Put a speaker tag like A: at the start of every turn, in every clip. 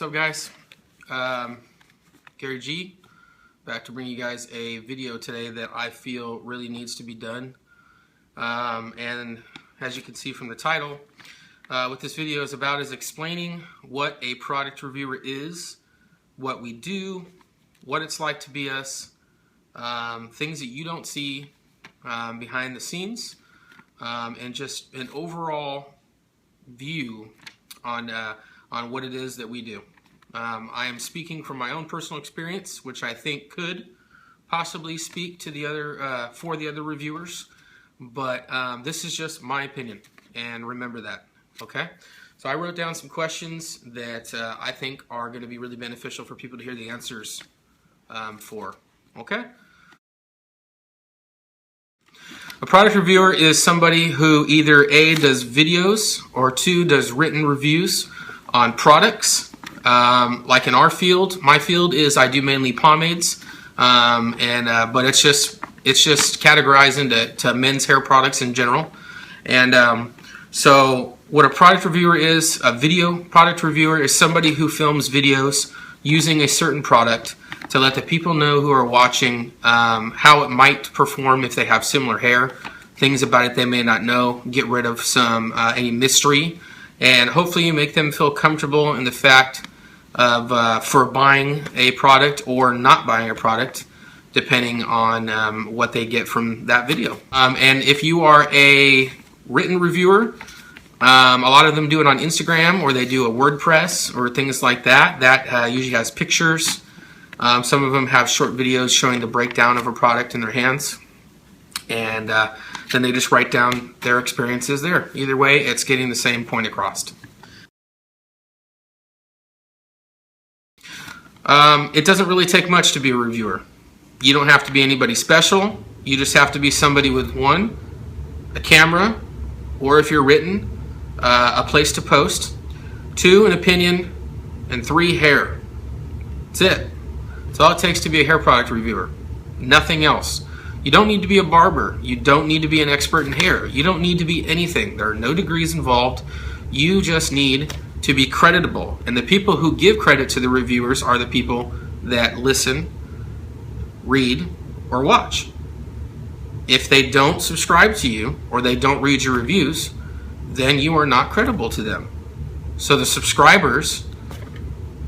A: What's up, guys? Gary G, back to bring you guys a video today that I feel really needs to be done. And as you can see from the title, what this video is about is explaining what a product reviewer is, what we do, what it's like to be us, things that you don't see behind the scenes, and just an overall view on what it is that we do. I am speaking from my own personal experience, which I think could possibly speak to the other for the other reviewers, but this is just my opinion, and remember that. Okay, so I wrote down some questions that I think are going to be really beneficial for people to hear the answers for. Okay. A product reviewer is somebody who either A, does videos, or 2, does written reviews on products. Like in our field, my field is I do mainly pomades, but it's just categorized into men's hair products in general. And so what a product reviewer is, a video product reviewer is somebody who films videos using a certain product to let the people know who are watching how it might perform if they have similar hair, things about it they may not know, get rid of some any mystery, and hopefully you make them feel comfortable in the fact of for buying a product or not buying a product, depending on what they get from that video. And if you are a written reviewer, a lot of them do it on Instagram, or they do a WordPress or things like that. That usually has pictures. Some of them have short videos showing the breakdown of a product in their hands, and then they just write down their experiences there. Either way, it's getting the same point across. It doesn't really take much to be a reviewer. You don't have to be anybody special. You just have to be somebody with 1, a camera, or if you're written, a place to post, 2, an opinion, and 3, hair. That's it. That's all it takes to be a hair product reviewer. Nothing else. You don't need to be a barber. You don't need to be an expert in hair. You don't need to be anything. There are no degrees involved. You just need to be creditable. And the people who give credit to the reviewers are the people that listen, read, or watch. If they don't subscribe to you or they don't read your reviews, then you are not credible to them. So the subscribers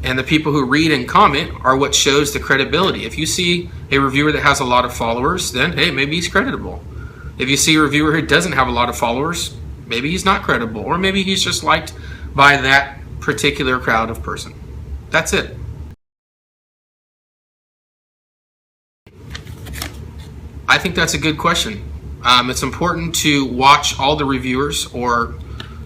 A: and the people who read and comment are what shows the credibility. If you see a reviewer that has a lot of followers, then hey, maybe he's creditable. If you see a reviewer who doesn't have a lot of followers, maybe he's not credible, or maybe he's just liked by that particular crowd of person. That's it. I think that's a good question. It's important to watch all the reviewers or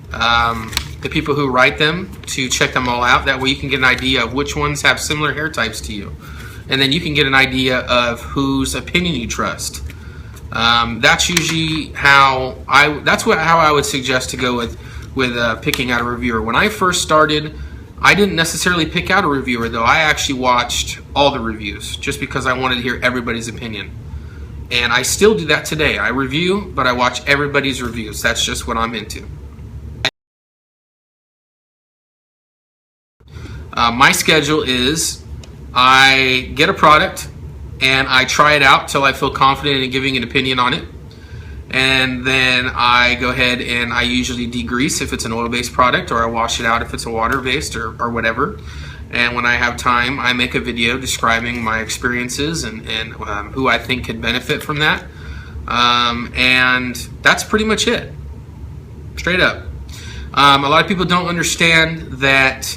A: the people who write them, to check them all out. That way you can get an idea of which ones have similar hair types to you. And then you can get an idea of whose opinion you trust. That's usually how I would suggest to go with picking out a reviewer. When I first started, I didn't necessarily pick out a reviewer, though. I actually watched all the reviews just because I wanted to hear everybody's opinion. And I still do that today. I review, but I watch everybody's reviews. That's just what I'm into. My schedule is I get a product and I try it out till I feel confident in giving an opinion on it. And then I go ahead and I usually degrease if it's an oil-based product, or I wash it out if it's a water-based or whatever. And when I have time, I make a video describing my experiences and who I think could benefit from that. And that's pretty much it. Straight up. A lot of people don't understand that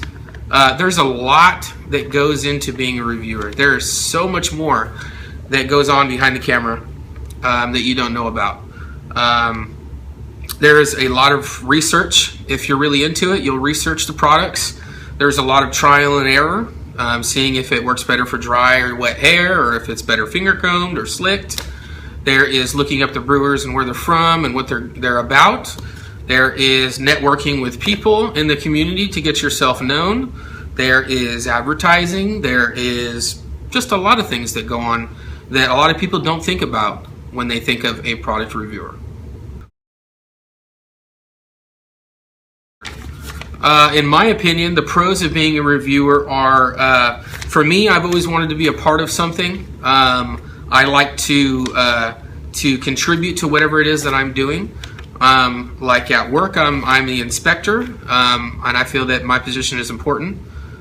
A: there's a lot that goes into being a reviewer. There's so much more that goes on behind the camera that you don't know about. There's a lot of research. If you're really into it, you'll research the products. There's a lot of trial and error, seeing if it works better for dry or wet hair, or if it's better finger combed or slicked. There is looking up the brewers and where they're from and what they're about. There is networking with people in the community to get yourself known. There is advertising. There is just a lot of things that go on that a lot of people don't think about when they think of a product reviewer. In my opinion, the pros of being a reviewer are, for me, I've always wanted to be a part of something. I like to contribute to whatever it is that I'm doing. Like at work, I'm the inspector, and I feel that my position is important.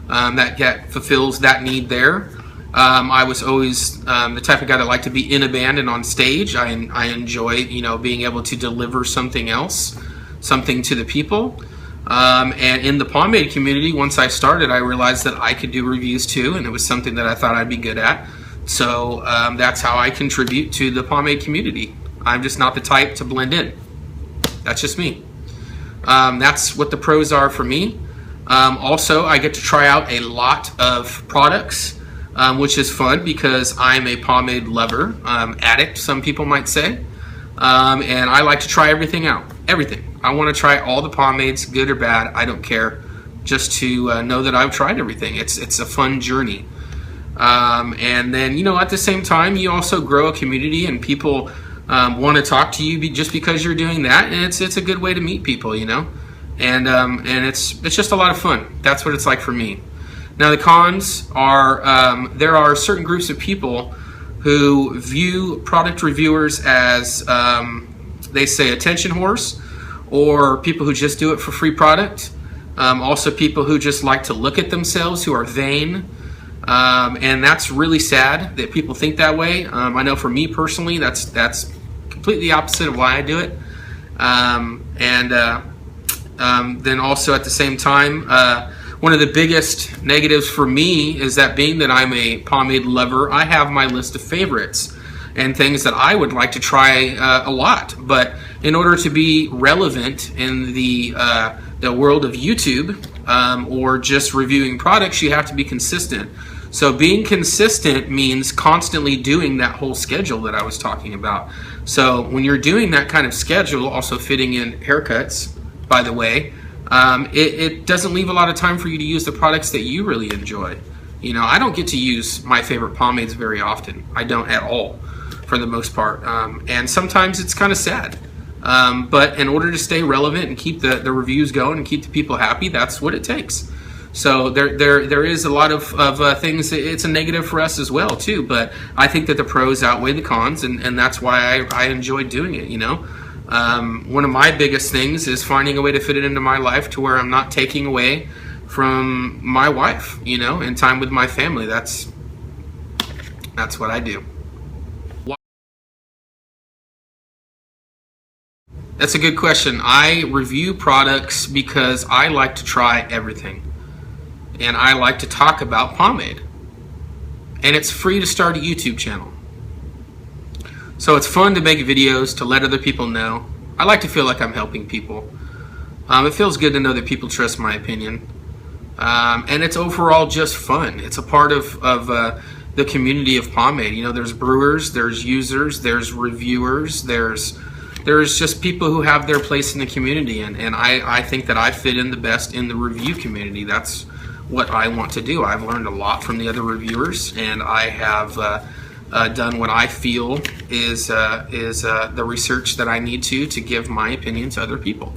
A: That fulfills that need there. I was always the type of guy that liked to be in a band and on stage. I enjoy, being able to deliver something else, something to the people. And in the pomade community, once I started, I realized that I could do reviews too, and it was something that I thought I'd be good at. So that's how I contribute to the pomade community. I'm just not the type to blend in. That's just me. That's what the pros are for me. Also, I get to try out a lot of products, which is fun because I'm a pomade lover, addict, some people might say. And I like to try everything out, everything. I want to try all the pomades, good or bad, I don't care, just to know that I've tried everything. It's a fun journey. And then, at the same time, you also grow a community, and people want to talk to you just because you're doing that, and it's a good way to meet people, and it's just a lot of fun. That's what it's like for me. Now the cons are there are certain groups of people who view product reviewers as they say attention whores, or people who just do it for free product. Also people who just like to look at themselves, who are vain. And that's really sad that people think that way. I know for me personally, that's completely opposite of why I do it. Then also at the same time, one of the biggest negatives for me is that being that I'm a pomade lover, I have my list of favorites and things that I would like to try a lot. But in order to be relevant in the world of YouTube or just reviewing products, you have to be consistent. So being consistent means constantly doing that whole schedule that I was talking about. So when you're doing that kind of schedule, also fitting in haircuts, by the way, it doesn't leave a lot of time for you to use the products that you really enjoy. I don't get to use my favorite pomades very often. I don't at all, for the most part. And sometimes it's kind of sad. But in order to stay relevant and keep the reviews going and keep the people happy, that's what it takes. So there is a lot of things. It's a negative for us as well too, but I think that the pros outweigh the cons, and that's why I enjoy doing it. One of my biggest things is finding a way to fit it into my life to where I'm not taking away from my wife, and time with my family. That's what I do. That's a good question. I review products because I like to try everything. And I like to talk about pomade. And it's free to start a YouTube channel. So it's fun to make videos, to let other people know. I like to feel like I'm helping people. It feels good to know that people trust my opinion. And it's overall just fun. It's a part of the community of pomade. There's brewers, there's users, there's reviewers, there's just people who have their place in the community. And I think that I fit in the best in the review community. That's what I want to do. I've learned a lot from the other reviewers, and I have done what I feel is the research that I need to give my opinion to other people.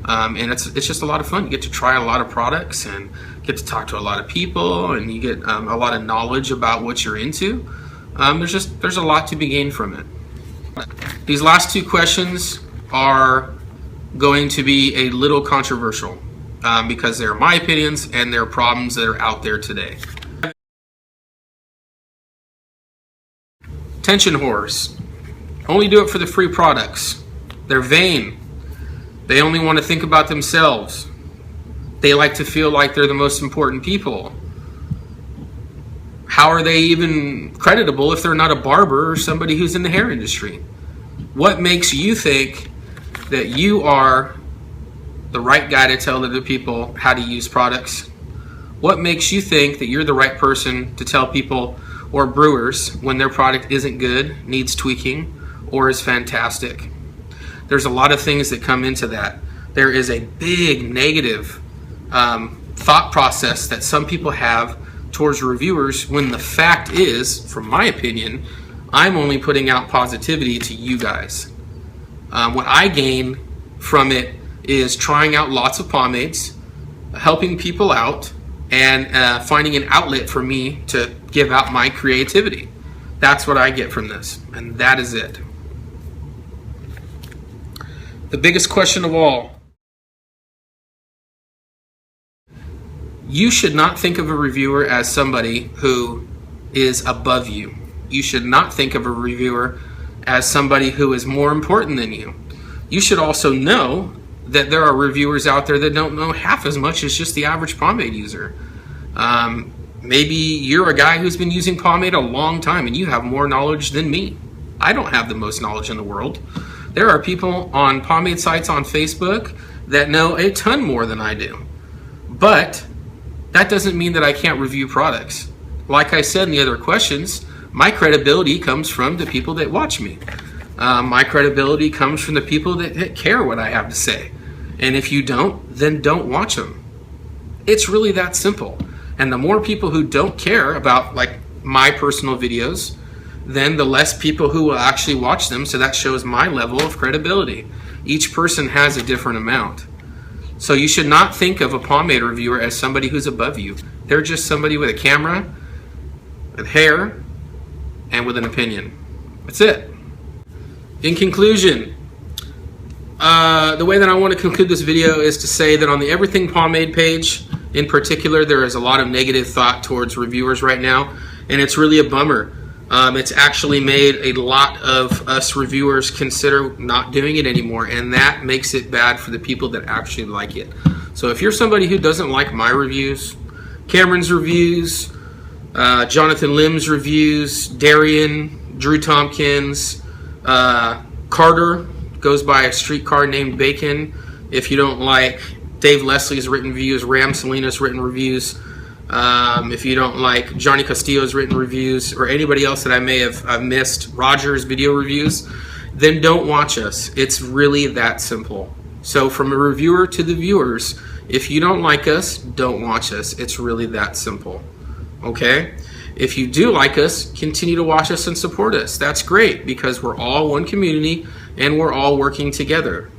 A: And it's just a lot of fun. You get to try a lot of products and get to talk to a lot of people, and you get a lot of knowledge about what you're into. There's a lot to be gained from it. These last two questions are going to be a little controversial. Because they're my opinions and they're problems that are out there today. Attention whores only do it for the free products. They're vain. They only want to think about themselves. They like to feel like they're the most important people. How are they even creditable if they're not a barber or somebody who's in the hair industry? What makes you think that you are the right guy to tell other people how to use products? What makes you think that you're the right person to tell people or brewers when their product isn't good, needs tweaking, or is fantastic? There's a lot of things that come into that. There is a big negative thought process that some people have towards reviewers, when the fact is, from my opinion, I'm only putting out positivity to you guys. What I gain from it is trying out lots of pomades, helping people out, and finding an outlet for me to give out my creativity. That's what I get from this, and that is it. The biggest question of all. You should not think of a reviewer as somebody who is above you. You should not think of a reviewer as somebody who is more important than you. You should also know that there are reviewers out there that don't know half as much as just the average pomade user. Maybe you're a guy who's been using pomade a long time and you have more knowledge than me. I don't have the most knowledge in the world. There are people on pomade sites on Facebook that know a ton more than I do. But that doesn't mean that I can't review products. Like I said in the other questions, my credibility comes from the people that watch me. My credibility comes from the people that care what I have to say. And if you don't, then don't watch them. It's really that simple. And the more people who don't care about like my personal videos, then the less people who will actually watch them. So that shows my level of credibility. Each person has a different amount. So you should not think of a pomade reviewer as somebody who's above you. They're just somebody with a camera, with hair, and with an opinion. That's it. In conclusion, the way that I want to conclude this video is to say that on the Everything Pomade page, in particular, there is a lot of negative thought towards reviewers right now, and it's really a bummer. It's actually made a lot of us reviewers consider not doing it anymore, and that makes it bad for the people that actually like it. So if you're somebody who doesn't like my reviews, Cameron's reviews, Jonathan Lim's reviews, Darian, Drew Tompkins, Carter goes by a streetcar named Bacon. If you don't like Dave Leslie's written reviews, Ram Salinas written reviews, if you don't like Johnny Castillo's written reviews, or anybody else that I may have missed, Roger's video reviews, then don't watch us. It's really that simple. So from a reviewer to the viewers, if you don't like us, don't watch us. It's really that simple. Okay? If you do like us, continue to watch us and support us. That's great, because we're all one community and we're all working together.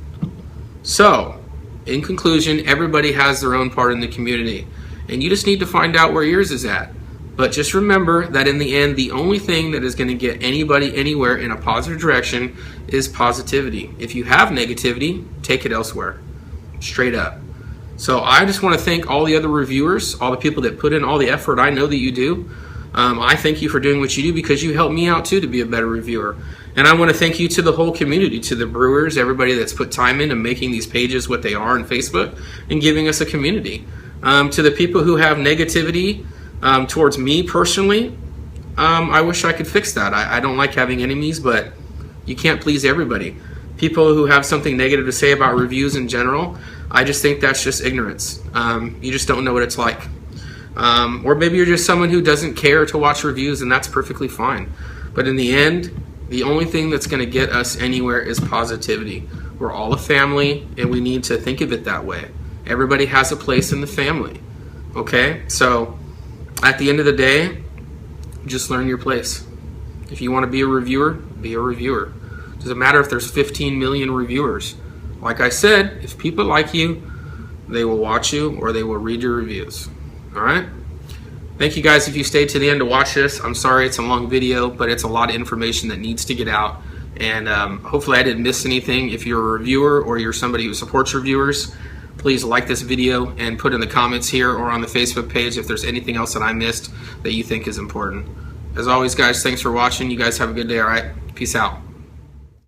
A: So, in conclusion, everybody has their own part in the community, and you just need to find out where yours is at. But just remember that in the end, the only thing that is going to get anybody anywhere in a positive direction is positivity. If you have negativity, take it elsewhere. Straight up. So I just want to thank all the other reviewers, all the people that put in all the effort I know that you do. I thank you for doing what you do, because you help me out too to be a better reviewer. And I want to thank you to the whole community, to the brewers, everybody that's put time into making these pages what they are on Facebook and giving us a community. To the people who have negativity towards me personally, I wish I could fix that. I don't like having enemies, but you can't please everybody. People who have something negative to say about reviews in general, I just think that's just ignorance. You just don't know what it's like. Or maybe you're just someone who doesn't care to watch reviews, and that's perfectly fine. But in the end, the only thing that's going to get us anywhere is positivity. We're all a family, and we need to think of it that way. Everybody has a place in the family. Okay? So at the end of the day, just learn your place. If you want to be a reviewer, be a reviewer. Doesn't matter if there's 15 million reviewers. Like I said, if people like you, they will watch you or they will read your reviews. All right? Thank you guys if you stayed to the end to watch this. I'm sorry it's a long video, but it's a lot of information that needs to get out. And hopefully I didn't miss anything. If you're a reviewer or you're somebody who supports reviewers, please like this video and put in the comments here or on the Facebook page if there's anything else that I missed that you think is important. As always, guys, thanks for watching. You guys have a good day, all right? Peace out.